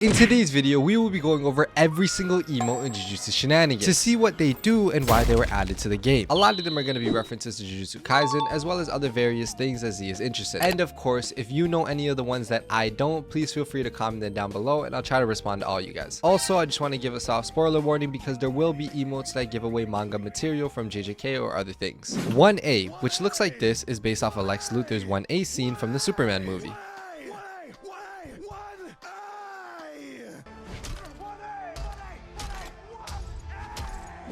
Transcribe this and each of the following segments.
In today's video, we will be going over every single emote in Jujutsu Shenanigans to see what they do and why they were added to the game. A lot of them are going to be references to Jujutsu Kaisen, as well as other various things that Z is interested in. And of course, if you know any of the ones that I don't, please feel free to comment them down below and I'll try to respond to all you guys. Also, I just want to give a soft spoiler warning because there will be emotes that give away manga material from JJK or other things. 1A, which looks like this, is based off of Lex Luthor's 1A scene from the Superman movie.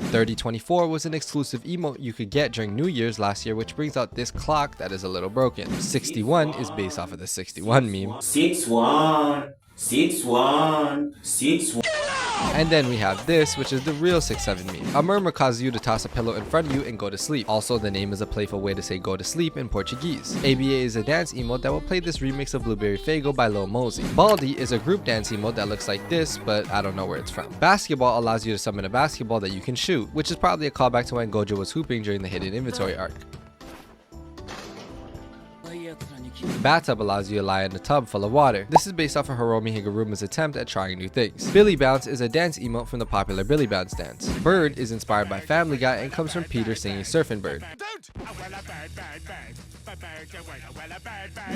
3024 was an exclusive emote you could get during New Year's last year, which brings out this clock that is a little broken. 61 is based off of the 61 meme. 61, 61, 61. And then we have this, which is the real 67 meme. A murmur causes you to toss a pillow in front of you and go to sleep. Also, the name is a playful way to say go to sleep in Portuguese. ABA is a dance emote that will play this remix of Blueberry Faygo by Lil Mosey. Baldy is a group dance emote that looks like this, but I don't know where it's from. Basketball allows you to summon a basketball that you can shoot, which is probably a callback to when Gojo was hooping during the hidden inventory arc. Bathtub allows you to lie in a tub full of water. This is based off of Hiromi Higuruma's attempt at trying new things. Billy Bounce is a dance emote from the popular Billy Bounce dance. Bird is inspired by Family Guy and comes from Peter singing Surfin' Bird.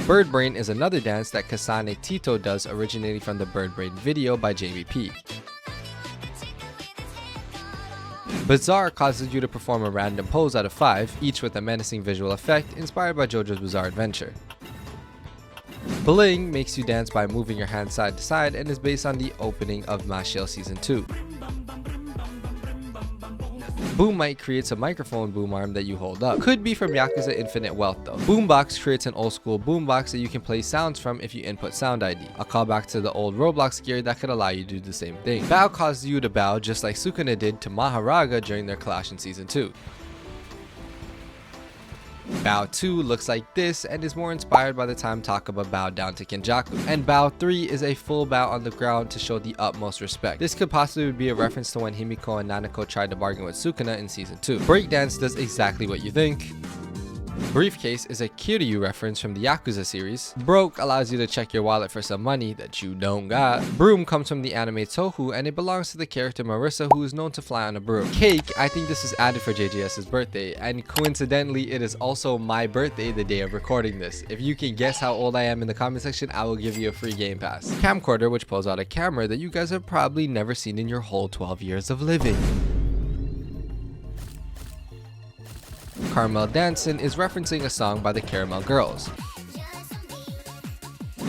Bird Brain is another dance that Kasane Tito does, originating from the Bird Brain video by JVP. Bizarre causes you to perform a random pose out of 5, each with a menacing visual effect inspired by JoJo's Bizarre Adventure. Bling makes you dance by moving your hands side to side and is based on the opening of Mashle Season 2. Boom Mic creates a microphone boom arm that you hold up. Could be from Yakuza Infinite Wealth though. Boombox creates an old school boombox that you can play sounds from if you input sound ID. A callback to the old Roblox gear that could allow you to do the same thing. Bow causes you to bow just like Sukuna did to Maharaga during their clash in Season 2. Bow 2 looks like this and is more inspired by the time Takaba bowed down to Kenjaku. And Bow 3 is a full bow on the ground to show the utmost respect. This could possibly be a reference to when Himiko and Nanako tried to bargain with Sukuna in Season 2. Breakdance does exactly what you think. Briefcase is a Kiryu reference from the Yakuza series. Broke allows you to check your wallet for some money that you don't got. Broom comes from the anime Tohu and it belongs to the character Marissa, who is known to fly on a broom. Cake, I think this is added for JJS's birthday, and coincidentally it is also my birthday the day of recording this. If you can guess how old I am in the comment section, I will give you a free game pass. Camcorder, which pulls out a camera that you guys have probably never seen in your whole 12 years of living. Carmel Dancin' is referencing a song by the Caramel Girls.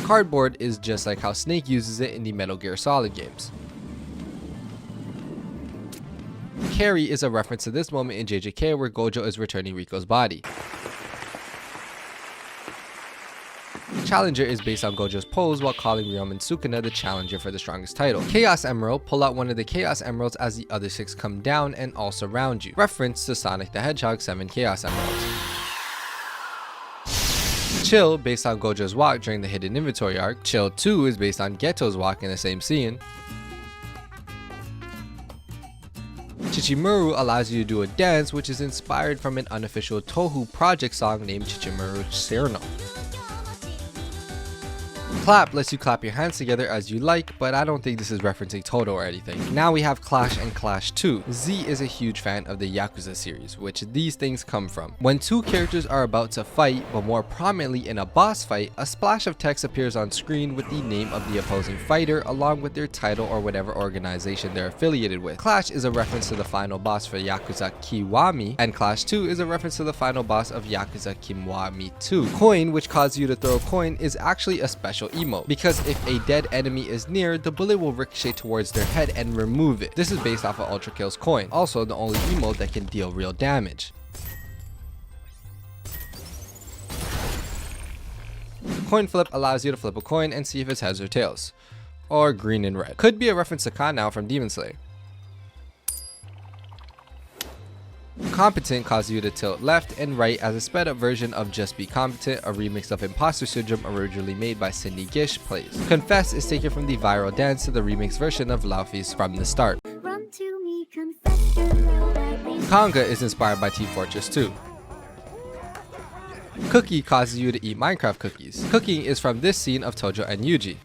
Cardboard is just like how Snake uses it in the Metal Gear Solid games. Carry is a reference to this moment in JJK where Gojo is returning Riko's body. Challenger is based on Gojo's pose while calling Ryoma and Sukuna the challenger for the strongest title. Chaos Emerald, pull out one of the Chaos Emeralds as the other 6 come down and all surround you. Reference to Sonic the Hedgehog's 7 Chaos Emeralds. Chill, based on Gojo's walk during the hidden inventory arc. Chill 2 is based on Geto's walk in the same scene. Chichimuru allows you to do a dance which is inspired from an unofficial Tohu project song named Chichimuru Serno. Clap lets you clap your hands together as you like, but I don't think this is referencing Toto or anything. Now we have Clash and Clash 2. Z is a huge fan of the Yakuza series, which these things come from. When two characters are about to fight, but more prominently in a boss fight, a splash of text appears on screen with the name of the opposing fighter along with their title or whatever organization they're affiliated with. Clash is a reference to the final boss for Yakuza Kiwami, and Clash 2 is a reference to the final boss of Yakuza Kiwami 2. Coin, which causes you to throw a coin, is actually a special emote, because if a dead enemy is near, the bullet will ricochet towards their head and remove it. This is based off of Ultra Kill's coin, also the only emote that can deal real damage. Coin flip allows you to flip a coin and see if it's heads or tails, or green and red. Could be a reference to Kanao from Demon Slayer. Competent causes you to tilt left and right as a sped up version of Just Be Competent, a remix of Imposter Syndrome originally made by Cindy Gish plays. Confess is taken from the viral dance to the remix version of Laufey's From the Start. Conga is inspired by Team Fortress 2. Cookie causes you to eat Minecraft cookies. Cooking is from this scene of Tojo and Yuji.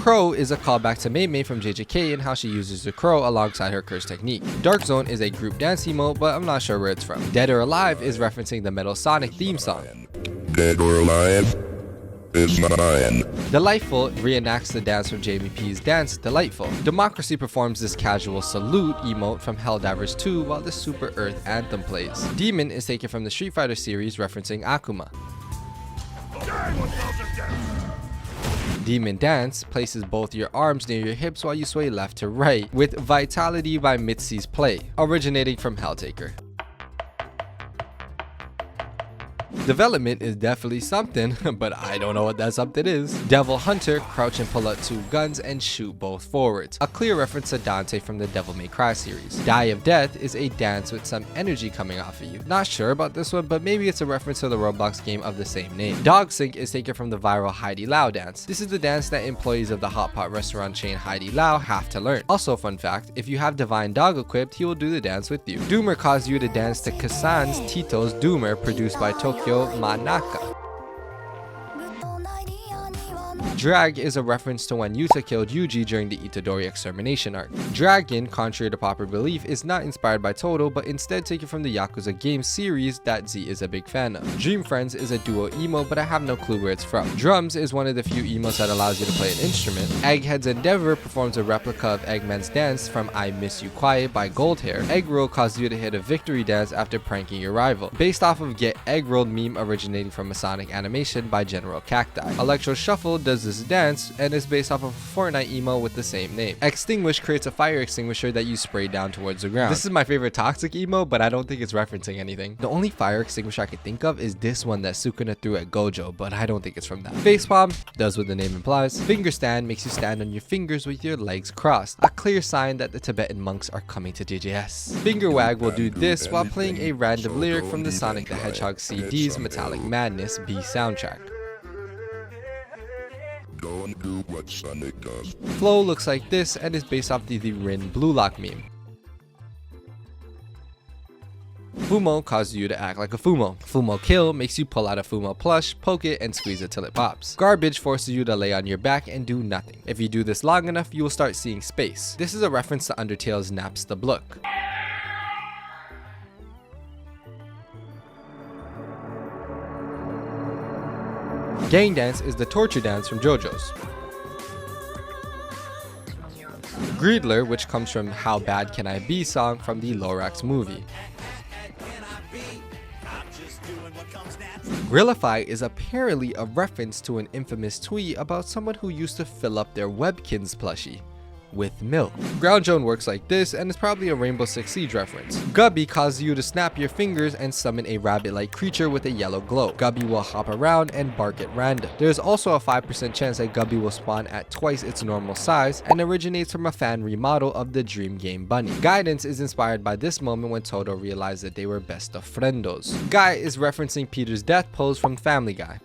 Crow is a callback to Mei Mei from JJK and how she uses the crow alongside her curse technique. Dark Zone is a group dance emote, but I'm not sure where it's from. Dead or Alive is referencing the Metal Sonic theme song. Dead or alive is mine. Delightful reenacts the dance from Jamie P's dance, Delightful. Democracy performs this casual salute emote from Helldivers 2 while the Super Earth anthem plays. Demon is taken from the Street Fighter series referencing Akuma. Demon Dance places both your arms near your hips while you sway left to right, with Vitality by Mitzi's Play, originating from Helltaker. Development is definitely something, but I don't know what that something is. Devil Hunter, crouch and pull out 2 guns and shoot both forwards. A clear reference to Dante from the Devil May Cry series. Die of Death is a dance with some energy coming off of you. Not sure about this one, but maybe it's a reference to the Roblox game of the same name. Dog Sync is taken from the viral Heidi Lau dance. This is the dance that employees of the hot pot restaurant chain Heidi Lau have to learn. Also, fun fact, if you have Divine Dog equipped, he will do the dance with you. Doomer caused you to dance to Kasan's Tito's Doomer, produced by Tokyo Manaka. Drag is a reference to when Yuta killed Yuji during the Itadori extermination arc. Dragon, contrary to popular belief, is not inspired by Toto, but instead taken from the Yakuza game series that Z is a big fan of. Dream Friends is a duo emo, but I have no clue where it's from. Drums is one of the few emotes that allows you to play an instrument. Egghead's Endeavor performs a replica of Eggman's dance from I Miss You Quiet by Goldhair. Eggroll causes you to hit a victory dance after pranking your rival, based off of Get Eggrolled meme originating from Masonic Animation by General Cacti. Electro Shuffle does this dance and is based off of a Fortnite emo with the same name. Extinguish creates a fire extinguisher that you spray down towards the ground. This is my favorite toxic emo, but I don't think it's referencing anything. The only fire extinguisher I can think of is this one that Sukuna threw at Gojo, but I don't think it's from that. Facepalm does what the name implies. Finger stand makes you stand on your fingers with your legs crossed, a clear sign that the Tibetan monks are coming to JJS. Finger Wag will do this while playing a random lyric from the Sonic the Hedgehog CD's Metallic Madness B soundtrack. Don't do what Sonic does. Flow looks like this and is based off the Rin Blue Lock meme. Fumo causes you to act like a Fumo. Fumo Kill makes you pull out a Fumo plush, poke it, and squeeze it till it pops. Garbage forces you to lay on your back and do nothing. If you do this long enough, you will start seeing space. This is a reference to Undertale's Naps the Blook. Gang Dance is the torture dance from JoJo's. Greedler, which comes from How Bad Can I Be song from the Lorax movie. Grillify is apparently a reference to an infamous tweet about someone who used to fill up their Webkins plushie with milk. Ground Joan works like this and is probably a Rainbow Six Siege reference. Gubby causes you to snap your fingers and summon a rabbit-like creature with a yellow glow. Gubby will hop around and bark at random. There is also a 5% chance that Gubby will spawn at twice its normal size and originates from a fan remodel of the Dream Game Bunny. Guidance is inspired by this moment when Toto realized that they were best of friendos. Guy is referencing Peter's death pose from Family Guy.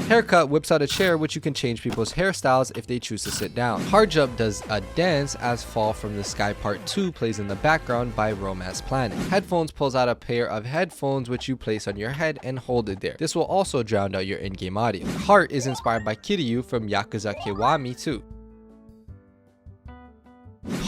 Haircut whips out a chair which you can change people's hairstyles if they choose to sit down. Hard Jump does a dance as Fall from the Sky Part 2 plays in the background by Romance Planet. Headphones pulls out a pair of headphones which you place on your head and hold it there. This will also drown out your in-game audio. Heart is inspired by Kiryu from Yakuza Kiwami 2.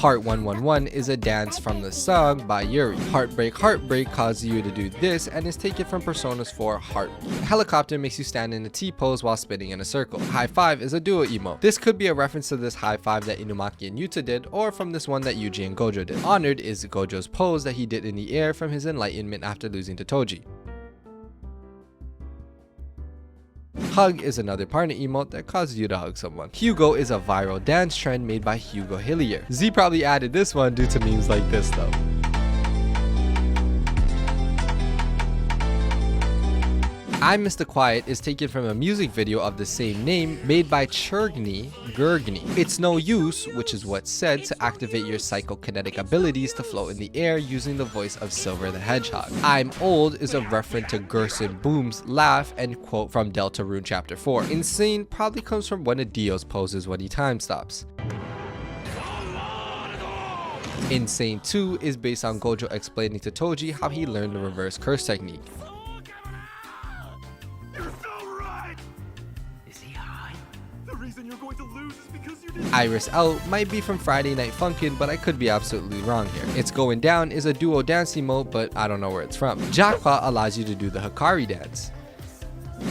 Heart 111 is a dance from the song by Yuri. Heartbreak Heartbreak causes you to do this and is taken from Persona's 4 Heart. Helicopter makes you stand in a T-pose while spinning in a circle. High Five is a duo emote. This could be a reference to this high five that Inumaki and Yuta did, or from this one that Yuji and Gojo did. Honored is Gojo's pose that he did in the air from his enlightenment after losing to Toji. Hug is another partner emote that causes you to hug someone. Hugo is a viral dance trend made by Hugo Hillier. Z probably added this one due to memes like this though. I'm Mr. Quiet is taken from a music video of the same name made by Churgny Gurgny. It's no use, which is what's said, to activate your psychokinetic abilities to float in the air using the voice of Silver the Hedgehog. I'm Old is a reference to Gerson Boom's laugh and quote from Deltarune Chapter 4. Insane probably comes from one of Dio's poses when he time stops. Insane 2 is based on Gojo explaining to Toji how he learned the reverse curse technique. reason you're going to lose is because you didn't. Iris Out might be from Friday Night Funkin', but I could be absolutely wrong here. It's Going Down is a duo dance emote, but I don't know where it's from. Jackpot allows you to do the Hikari dance.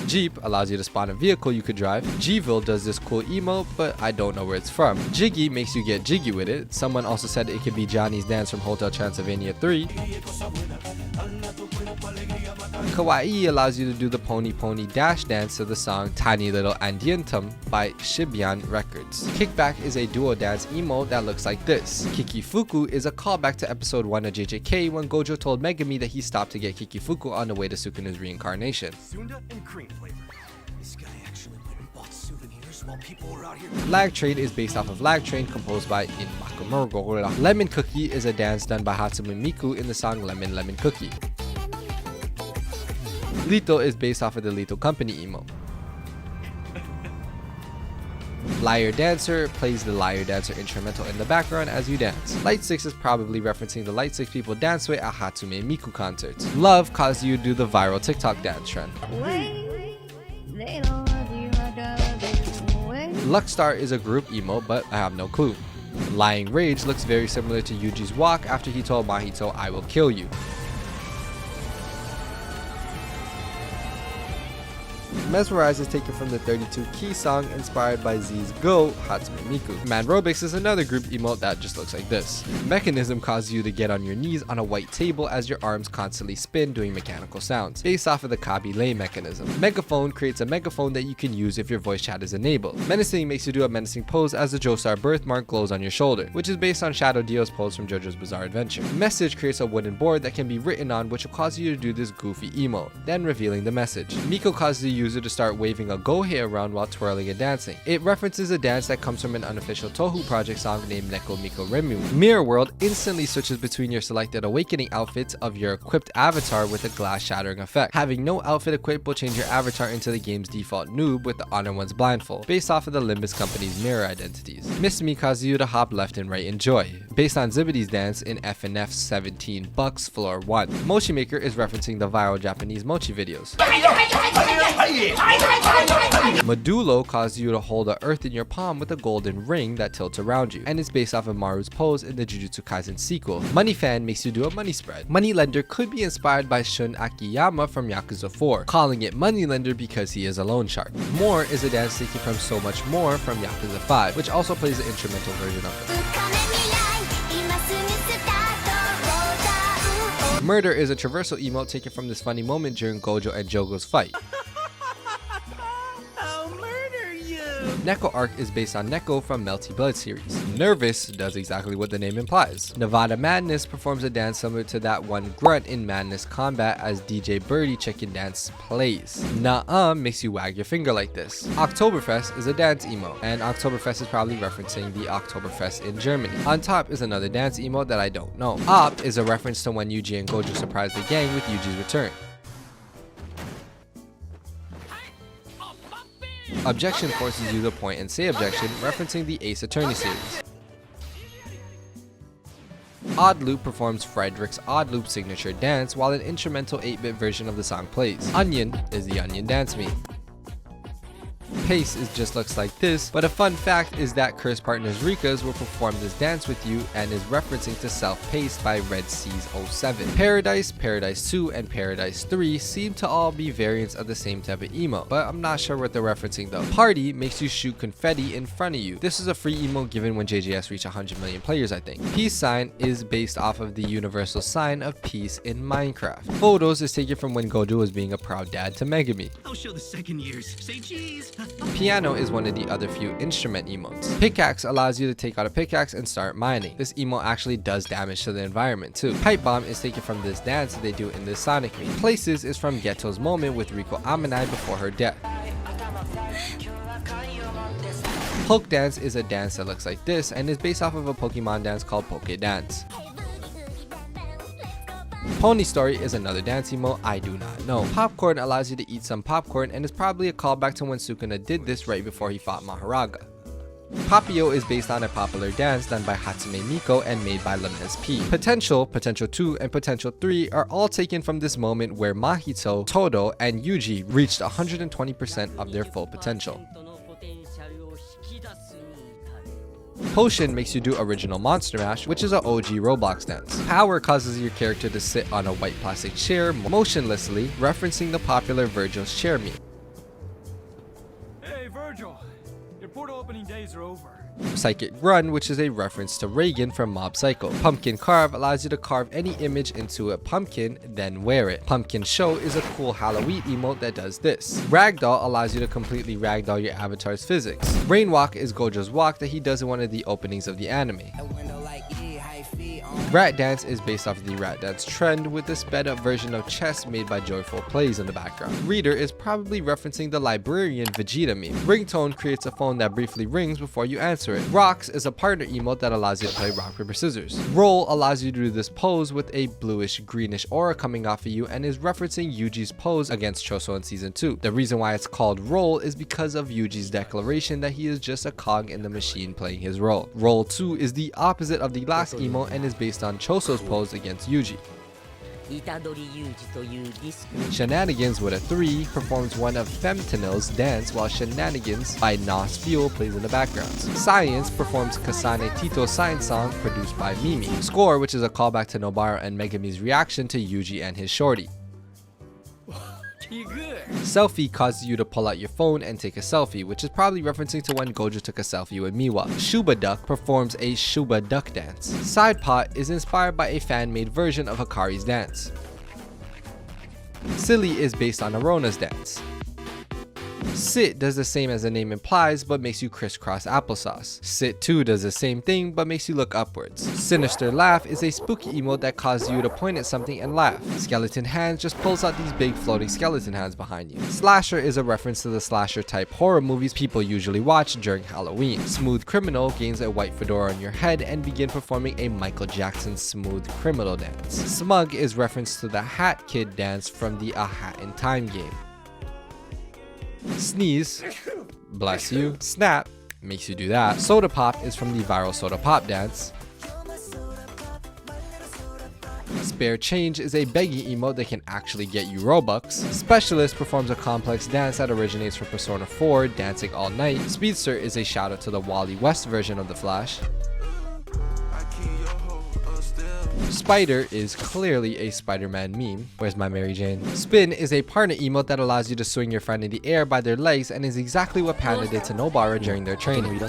Jeep allows you to spawn a vehicle you could drive. Gville does this cool emote, but I don't know where it's from. Jiggy makes you get jiggy with it. Someone also said it could be Johnny's dance from Hotel Transylvania 3. Kawaii allows you to do the Pony Pony Dash dance to the song Tiny Little Andientum by Shibian Records. Kickback is a duo dance emote that looks like this. Kikifuku is a callback to episode 1 of JJK when Gojo told Megami that he stopped to get Kikifuku on the way to Sukuna's reincarnation. Sunda and cream flavor. This guy actually went and bought souvenirs while people were out here. Lag Train is based off of Lag Train composed by In Makumurgo. Lemon Cookie is a dance done by Hatsume Miku in the song Lemon Lemon Cookie. Lito is based off of the Lito Company emote. Liar Dancer plays the Liar Dancer instrumental in the background as you dance. Light 6 is probably referencing the Light 6 people dance with at Hatsume Miku concerts. Love causes you to do the viral TikTok dance trend. Luckstar is a group emote, but I have no clue. Lying Rage looks very similar to Yuji's walk after he told Mahito, "I will kill you." Mesmerize is taken from the 32 Key song inspired by Z's Go, Hatsume Miku. Manrobix is another group emote that just looks like this. Mechanism causes you to get on your knees on a white table as your arms constantly spin doing mechanical sounds, based off of the Kabi Lay mechanism. Megaphone creates a megaphone that you can use if your voice chat is enabled. Menacing makes you do a menacing pose as the Joestar birthmark glows on your shoulder, which is based on Shadow Dio's pose from JoJo's Bizarre Adventure. Message creates a wooden board that can be written on, which will cause you to do this goofy emote, then revealing the message. Miko causes the user to start waving a gohei around while twirling and dancing. It references a dance that comes from an unofficial Tohu project song named Neko Miko Remu. Mirror World instantly switches between your selected awakening outfits of your equipped avatar with a glass shattering effect. Having no outfit equipped will change your avatar into the game's default noob with the Honor One's blindfold, based off of the Limbus Company's mirror identities. Miss Me causes you to hop left and right in joy, based on Zibidi's dance in FNF's 17 Bucks Floor 1. Mochi Maker is referencing the viral Japanese mochi videos. Modulo causes you to hold the earth in your palm with a golden ring that tilts around you, and it's based off of Maru's pose in the Jujutsu Kaisen sequel. Money Fan makes you do a money spread. Moneylender could be inspired by Shun Akiyama from Yakuza 4, calling it Moneylender because he is a loan shark. More is a dance taken from So Much More from Yakuza 5, which also plays the instrumental version of it. Murder is a traversal emote taken from this funny moment during Gojo and Jogo's fight. Neko Arc is based on Neko from Melty Blood series. Nervous does exactly what the name implies. Nevada Madness performs a dance similar to that one Grunt in Madness Combat as DJ Birdie Chicken Dance plays. Nuh-uh makes you wag your finger like this. Oktoberfest is a dance emote, and Oktoberfest is probably referencing the Oktoberfest in Germany. On Top is another dance emote that I don't know. Op is a reference to when Yuji and Gojo surprised the gang with Yuji's return. Objection forces you to point and say objection, referencing the Ace Attorney series. Odd Loop performs Frederick's Odd Loop signature dance while an instrumental 8-bit version of the song plays. Onion is the Onion dance meme. Pace is just looks like this, but a fun fact is that Curse Partners Rikas will perform this dance with you and is referencing to Self-Paced by Red Seas 07. Paradise, Paradise 2, and Paradise 3 seem to all be variants of the same type of emote, but I'm not sure what they're referencing though. Party makes you shoot confetti in front of you. This is a free emote given when JJS reached 100 million players, I think. Peace sign is based off of the universal sign of peace in Minecraft. Photos is taken from when Gojo was being a proud dad to Megami. I'll show the second years. Say cheese. Piano is one of the other few instrument emotes. Pickaxe allows you to take out a pickaxe and start mining. This emote actually does damage to the environment too. Pipe Bomb is taken from this dance they do in this Sonic meme. Places is from Ghetto's moment with Riko Amanai before her death. Poke Dance is a dance that looks like this and is based off of a Pokemon dance called Poke Dance. Pony Story is another dance emote I do not know. Popcorn allows you to eat some popcorn and is probably a callback to when Sukuna did this right before he fought Maharaga. Papio is based on a popular dance done by Hatsume Miko and made by Lemez P. Potential, Potential 2, and Potential 3 are all taken from this moment where Mahito, Todo, and Yuji reached 120% of their full potential. Potion makes you do original Monster Mash, which is an OG Roblox dance. Power causes your character to sit on a white plastic chair motionlessly, referencing the popular Virgil's chair meme. Hey, Virgil. Your portal opening days are over. Psychic Run, which is a reference to Reagan from Mob Psycho. Pumpkin Carve allows you to carve any image into a pumpkin, then wear it. Pumpkin Show is a cool Halloween emote that does this. Ragdoll allows you to completely ragdoll your avatar's physics. Rainwalk is Gojo's walk that he does in one of the openings of the anime. Rat Dance is based off of the Rat Dance trend with the sped up version of chess made by Joyful Plays in the background. Reader is probably referencing the librarian Vegeta meme. Ringtone creates a phone that briefly rings before you answer it. Rocks is a partner emote that allows you to play rock, paper, scissors. Roll allows you to do this pose with a bluish greenish aura coming off of you and is referencing Yuji's pose against Choso in season 2. The reason why it's called roll is because of Yuji's declaration that he is just a cog in the machine playing his role. Roll 2 is the opposite of the last emote and is based on Choso's pose against Yuji. Shenanigans with a 3 performs one of Femtinil's dance while Shenanigans by Nos Fuel plays in the background. Science performs Kasane Tito's science song produced by Mimi. Score, which is a callback to Nobara and Megami's reaction to Yuji and his shorty. Selfie causes you to pull out your phone and take a selfie, which is probably referencing to when Gojo took a selfie with Miwa. Shuba Duck performs a Shuba Duck dance. Side Pot is inspired by a fan-made version of Hikari's dance. Silly is based on Arona's dance. Sit does the same as the name implies, but makes you crisscross applesauce. Sit 2 does the same thing, but makes you look upwards. Sinister Laugh is a spooky emote that causes you to point at something and laugh. Skeleton Hands just pulls out these big floating skeleton hands behind you. Slasher is a reference to the slasher type horror movies people usually watch during Halloween. Smooth Criminal gains a white fedora on your head and begin performing a Michael Jackson Smooth Criminal dance. Smug is reference to the Hat Kid dance from the A Hat in Time game. Sneeze, bless you. Snap makes you do that. Soda Pop is from the viral Soda Pop dance. Spare Change is a begging emote that can actually get you Robux. Specialist performs a complex dance that originates from Persona 4, Dancing All Night. Speedster is a shout out to the Wally West version of the Flash. Spider is clearly a Spider-Man meme. Where's my Mary Jane? Spin is a partner emote that allows you to swing your friend in the air by their legs and is exactly what Panda did to Nobara during their training.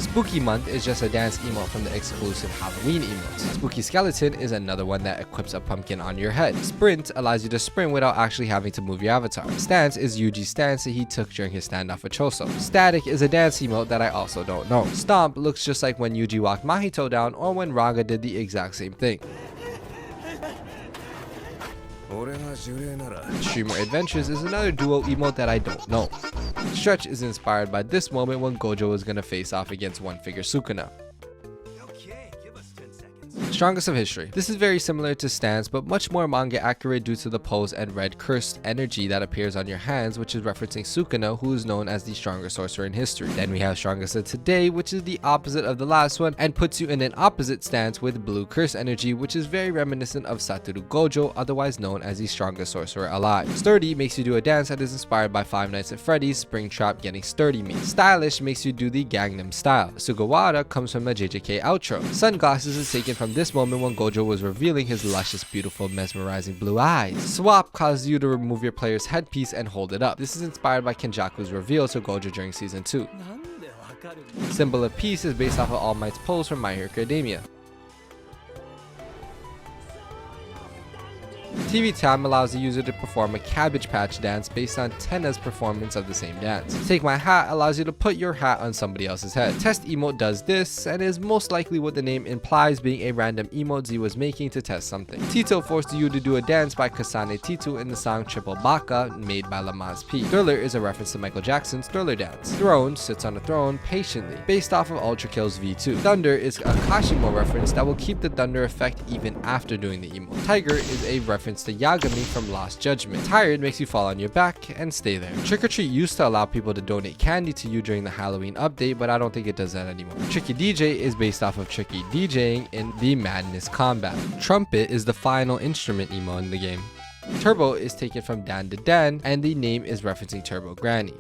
Spooky Month is just a dance emote from the exclusive Halloween emotes. Spooky Skeleton is another one that equips a pumpkin on your head. Sprint allows you to sprint without actually having to move your avatar. Stance is Yuji's stance that he took during his standoff with Choso. Static is a dance emote that I also don't know. Stomp looks just like when Yuji walked Mahito down or when Raga did the exact same thing. Streamer Adventures is another duo emote that I don't know. Stretch is inspired by this moment when Gojo is gonna face off against one figure Sukuna. Strongest of History. This is very similar to Stance, but much more manga accurate due to the pose and red cursed energy that appears on your hands, which is referencing Sukuna, who is known as the strongest sorcerer in history. Then we have Strongest of Today, which is the opposite of the last one, and puts you in an opposite stance with blue curse energy, which is very reminiscent of Satoru Gojo, otherwise known as the strongest sorcerer alive. Sturdy makes you do a dance that is inspired by Five Nights at Freddy's Springtrap Getting Sturdy meme. Stylish makes you do the Gangnam Style. Sugawara comes from the JJK outro. Sunglasses is taken from this moment when Gojo was revealing his luscious, beautiful, mesmerizing blue eyes. Swap causes you to remove your player's headpiece and hold it up. This is inspired by Kenjaku's reveal to Gojo during season 2. Symbol of Peace is based off of All Might's pose from My Hero Academia. TV Time allows the user to perform a Cabbage Patch dance based on Tenna's performance of the same dance. Take My Hat allows you to put your hat on somebody else's head. Test Emote does this and is most likely what the name implies, being a random emote Z was making to test something. Tito forced you to do a dance by Kasane Tito in the song Triple Baka made by Lamaz P. Thriller is a reference to Michael Jackson's Thriller dance. Throne sits on a throne patiently, based off of Ultra Kill's V2. Thunder is a Kashimo reference that will keep the thunder effect even after doing the emote. Tiger is a reference to Yagami from Lost Judgment. Tired makes you fall on your back and stay there. Trick or Treat used to allow people to donate candy to you during the Halloween update, but I don't think it does that anymore. Tricky DJ is based off of Tricky DJing in the Madness Combat. Trumpet is the final instrument emo in the game. Turbo is taken from Dan to Dan, and the name is referencing Turbo Granny.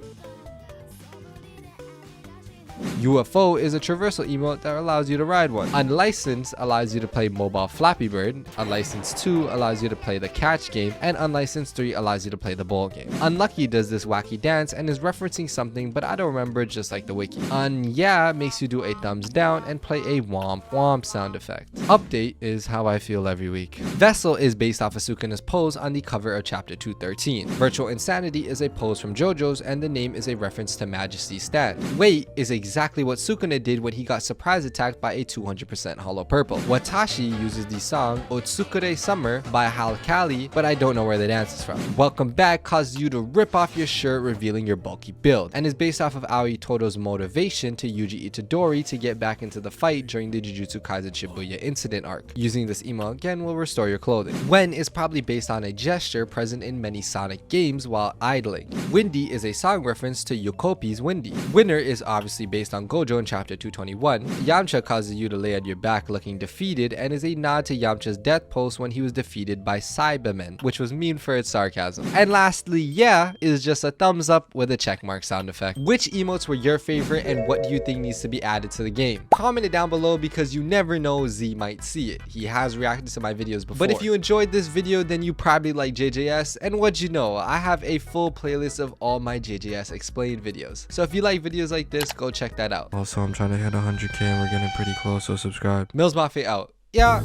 UFO is a traversal emote that allows you to ride one. Unlicensed allows you to play mobile Flappy Bird. Unlicensed 2 allows you to play the catch game, and Unlicensed 3 allows you to play the ball game. Unlucky does this wacky dance and is referencing something, but I don't remember, just like the wiki. Yeah makes you do a thumbs down and play a womp womp sound effect. Update is how I feel every week. Vessel is based off of Sukuna's pose on the cover of chapter 213. Virtual Insanity is a pose from JoJo's, and the name is a reference to Majesty's stand. Wait is exactly what Sukuna did when he got surprise attacked by a 200% hollow purple. Watashi uses the song Otsukure Summer by Halkali, but I don't know where the dance is from. Welcome Back causes you to rip off your shirt, revealing your bulky build, and is based off of Aoi Todo's motivation to Yuji Itadori to get back into the fight during the Jujutsu Kaisen Shibuya incident arc. Using this emote again will restore your clothing. When is probably based on a gesture present in many Sonic games while idling. Windy is a song reference to Yokopi's Windy. Winner is obviously based on Gojo in chapter 221. Yamcha causes you to lay on your back looking defeated, and is a nod to Yamcha's death post when he was defeated by Cybermen, which was mean for its sarcasm. And lastly, yeah is just a thumbs up with a checkmark sound effect. Which emotes were your favorite, and what do you think needs to be added to the game? Comment it down below, because you never know, Z might see it. He has reacted to my videos before. But if you enjoyed this video, then you probably like JJS, and what'd you know, I have a full playlist of all my JJS explained videos. So if you like videos like this, go check that out. Also, I'm trying to hit 100k and we're getting pretty close, so subscribe. Millz Mafia out. Yeah.